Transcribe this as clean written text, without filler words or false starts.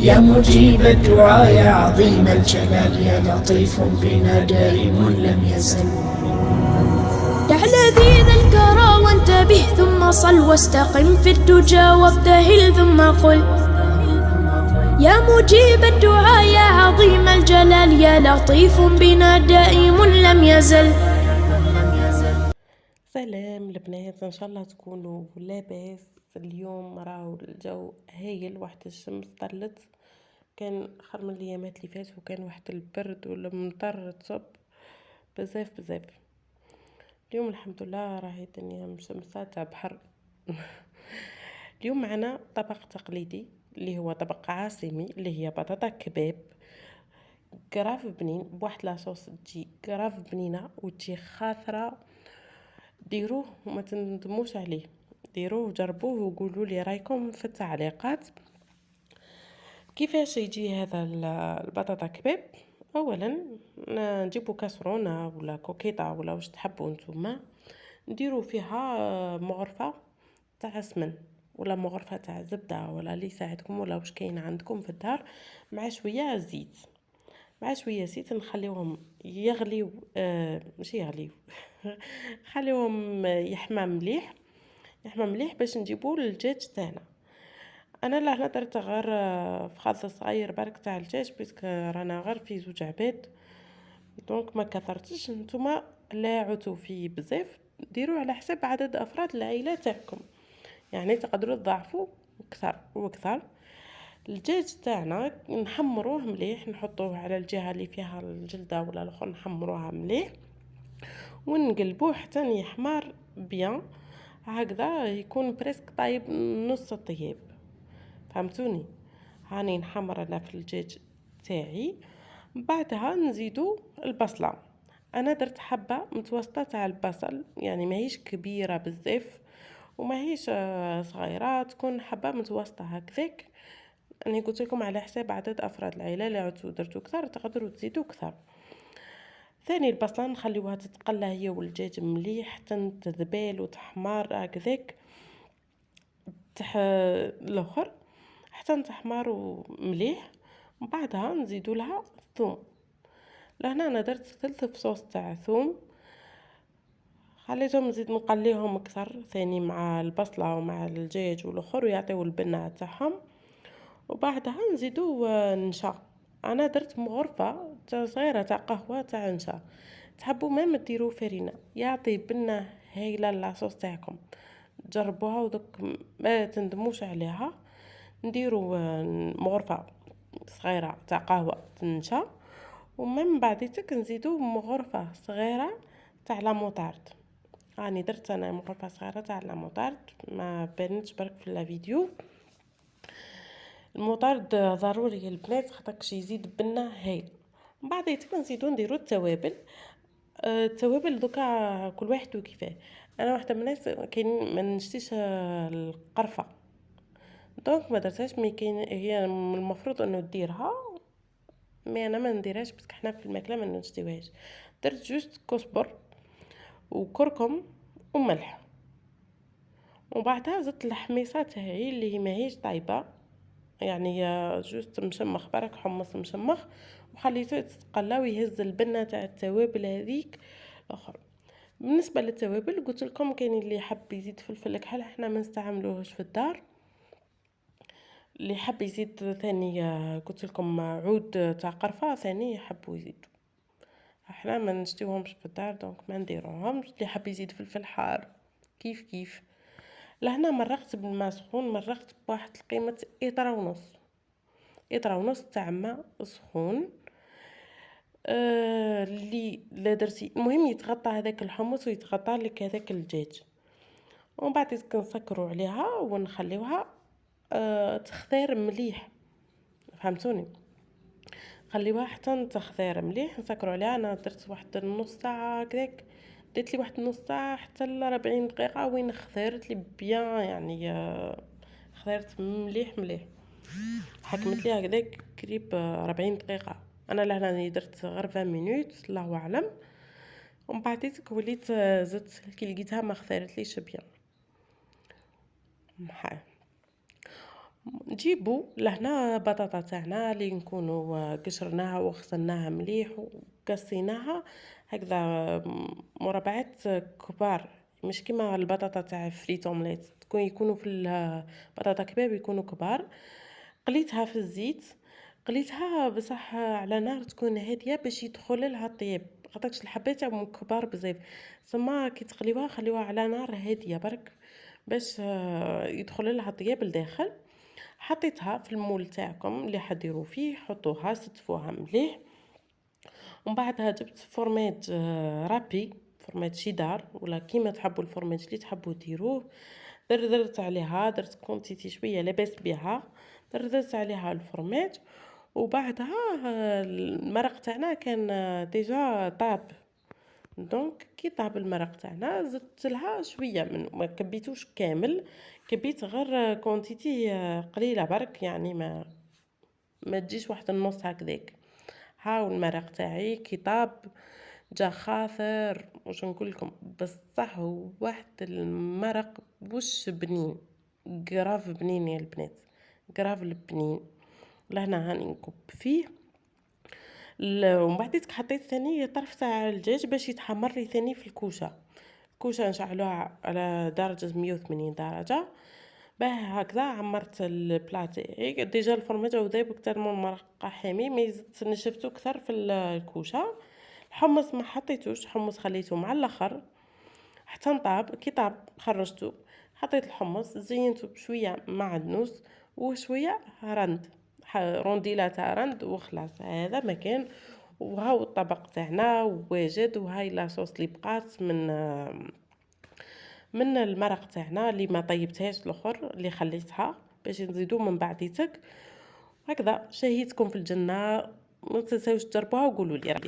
يا مجيب الدعاء يا عظيم الجلال، يا لطيف بنا دائم لم يزل. دع لذيذ الكرى وانتبه ثم صل، واستقم في الدجى وابتهل ثم قل. يا مجيب الدعاء يا عظيم الجلال، يا لطيف بنا دائم لم يزل. سلام البنات، ان شاء الله تكونوا لاباس. اليوم راهو الجو هايل، واحد الشمس طلت، كان خير من الايامات اللي فاتوا، وكان واحد البرد والمطر تصب بزاف بزاف. اليوم الحمد لله راهي الدنيا مشمسه تاع بحر. اليوم معنا طبق تقليدي اللي هو طبق عاصمي، اللي هي بطاطا كباب كراف بنين بواحد لاصوص، تجي كراف بنينه وتجي خاطره. ديروه وما تندموش عليه، ديروه وجربوه وقولوا لي رايكم في التعليقات. كيفاش يجي هذا البطاطا كباب؟ اولا نجيبوا كاسرونه ولا كوكيطه ولا واش تحبوا نتوما، نديروا فيها مغرفه تاع سمن ولا مغرفه تاع زبده ولا اللي يساعدكم ولا واش كاين عندكم في الدار، مع شويه زيت. مع شويه زيت نخليوهم يغليو، ماشي يغليو. خليوهم يحمى مليح، يحمى مليح باش نجيبو الدجاج تاعنا. انا لا درت غير في خلط صغير برك تاع الدجاج، باسكو رانا غير في زوج عباد، دونك ما كثرتش. نتوما لا عوتو فيه بزاف، ديروا على حسب عدد افراد العائله تاعكم، يعني تقدروا تضاعفوا اكثر واكثر. الدجاج تاعنا نحمروه مليح، نحطوه على الجهه اللي فيها الجلده ولا الاخر، نحمروها مليح ونقلبوه حتى يحمر بيان، هكذا يكون بريسك طايب نص الطياب. فهمتوني؟ هاني نحمر انا في الدجاج تاعي، بعدها نزيدو البصله. انا درت حبه متوسطه تاع البصل، يعني ماهيش كبيره بزاف وماهيش صغيره، تكون حبه متوسطه هكذاك. انا قلت لكم على حساب عدد افراد العائله، لا عدتو درتو كثر تقدروا تزيدوا كثر. ثاني البصله نخليوها تتقلى هي والدجاج مليح حتى تذبال وتحمر هكذاك الاخر، حتى تحمر مليح. وبعدها نزيدوا لها الثوم. لهنا انا درت 3 فصوص تاع ثوم، خليتهم نزيد نقليهم اكثر ثاني مع البصله ومع الدجاج والاخر، ويعطيو البنه تاعهم. وبعدها نزيدو نشا. انا درت مغرفه تاع صغيره تاع قهوه تاع نشا، تحبوا ما ديروا فرينه، يعطي بنه هايله لاصوص تاعكم. جربوها ودوك ما تندموش عليها. نديروا مغرفه صغيره تاع قهوه نشا، ومن بعديتك نزيدو مغرفه صغيره تاع لا موطارد. راني درت انا مغرفه صغيره تاع لا موطارد، ما بانتش برك في الفيديو. المطارد ضروري البنات خاطرش يزيد بنه هايل. من بعد نزيدو نديرو التوابل. التوابل دوكا كل واحد وكيفاه. انا واحده من الناس كاين ما نشتيش القرفه، دونك ما درتهاش. مي كاين هي المفروض انه ديرها، مي انا ما نديرهاش باسكو حنا في الماكله ما نشتيوهاش. درت جوست كزبر وكركم وملح، وبعدها زدت الحميصه تاعي اللي ماهيش طايبه، يعني جوست مشمخ برك حمص مشمخ، وخليته يتقلى ويهز البنه تاع التوابل هذيك الاخر. بالنسبه للتوابل قلت لكم كاين اللي يحب يزيد فلفل كحل، احنا ما نستعملوهش في الدار. اللي حب يزيد ثاني قلت لكم عود تاع قرفه ثاني يحبوا يزيدوا، احنا ما نشتيوهمش في الدار دونك ما نديروهمش. اللي حب يزيد فلفل حار كيف كيف. لهنا مرقت بالماء سخون، مرقت بواحد قيمه إطرة ونص، إطرة ونص تاع ماء سخون. اللي لا درتي المهم يتغطى هذاك الحمص ويتغطى لك هذاك الدجاج، ومن بعد نسكروا عليها ونخليوها تخثير مليح. فهمتوني؟ خليوها حتى تخثير مليح، نسكروا عليها. انا درت واحد نص ساعه هكاك، درت لي واحد نص ساعه حتى ل 40 دقيقه وين خثرت لي بيان، يعني خثرت مليح مليح، حكمت لي هكذاك قريب 40 دقيقه. انا لهنا درت غير 20 مينوت الله اعلم. ومن بعديتك وليت زدت كي لقيتها ما خثرت ليش بيان. نجيبو لهنا بطاطا تاعنا اللي نكونوا قشرناها وغسلناها مليح وقصيناها هكذا مربعات كبار، مش كيما البطاطا تاع فريت اومليت يكونوا في البطاطا كباب يكونوا كبار. قليتها في الزيت، قليتها بصح على نار تكون هاديه باش يدخل لها الطياب، خاطرش الحبات تاعهم كبار بزاف، ثم كي تقليوها خليوها على نار هاديه برك باش يدخل لها الطياب لداخل. حطيتها في المول تاعكم اللي حديروا فيه، حطوها ستفوها مليح، ومن بعدها جبت فرماج رابي، فرماج شيدار ولا كيما تحبوا الفرماج اللي تحبوا ديروه. درت عليها، درت كونتيتي شويه لاباس بها، درت عليها الفرماج، وبعدها المرق تاعنا كان ديجا طاب. دونك كي طاب المرق تاعنا زدت لها شويه من، ما كبيتوش كامل، كبيت غير كونتيتي قليله برك، يعني ما تجيش واحد النص هكذاك. هاو المرق تاعي كي طاب جا خاطر، واش نقول لكم بصح واحد المرق وش بنين، قراف بنين يا البنات، قراف البنين. لهنا هاني نكب فيه ومن بعد حطيت ثاني طرف تاع الدجاج باش يتحمر لي ثاني في الكوشه. الكوشه نشعلوها على درجه 180 درجه، باه هكذا عمرت البلا تاعي. ديجا الفرماج هو ذايب اكثر من المرق حامي، مي زدت نشفتو اكثر في الكوشه. الحمص ما حطيتوش، حمص خليته مع الاخر حتى نطاب. كي طاب خرجته، حطيت الحمص زينته بشويه معدنوس وشويه رند، رونديلا تاع رند وخلاص، هذا مكان. وهاو الطبق تاعنا واجد، وهاي لاصوص اللي بقات من المرق تاعنا اللي ما طيبتهاش الاخر اللي خليتها باش نزيدو من بعديتك. هكذا شهيتكم في الجنه، ما تنساوش تجربوها وقولوا لي.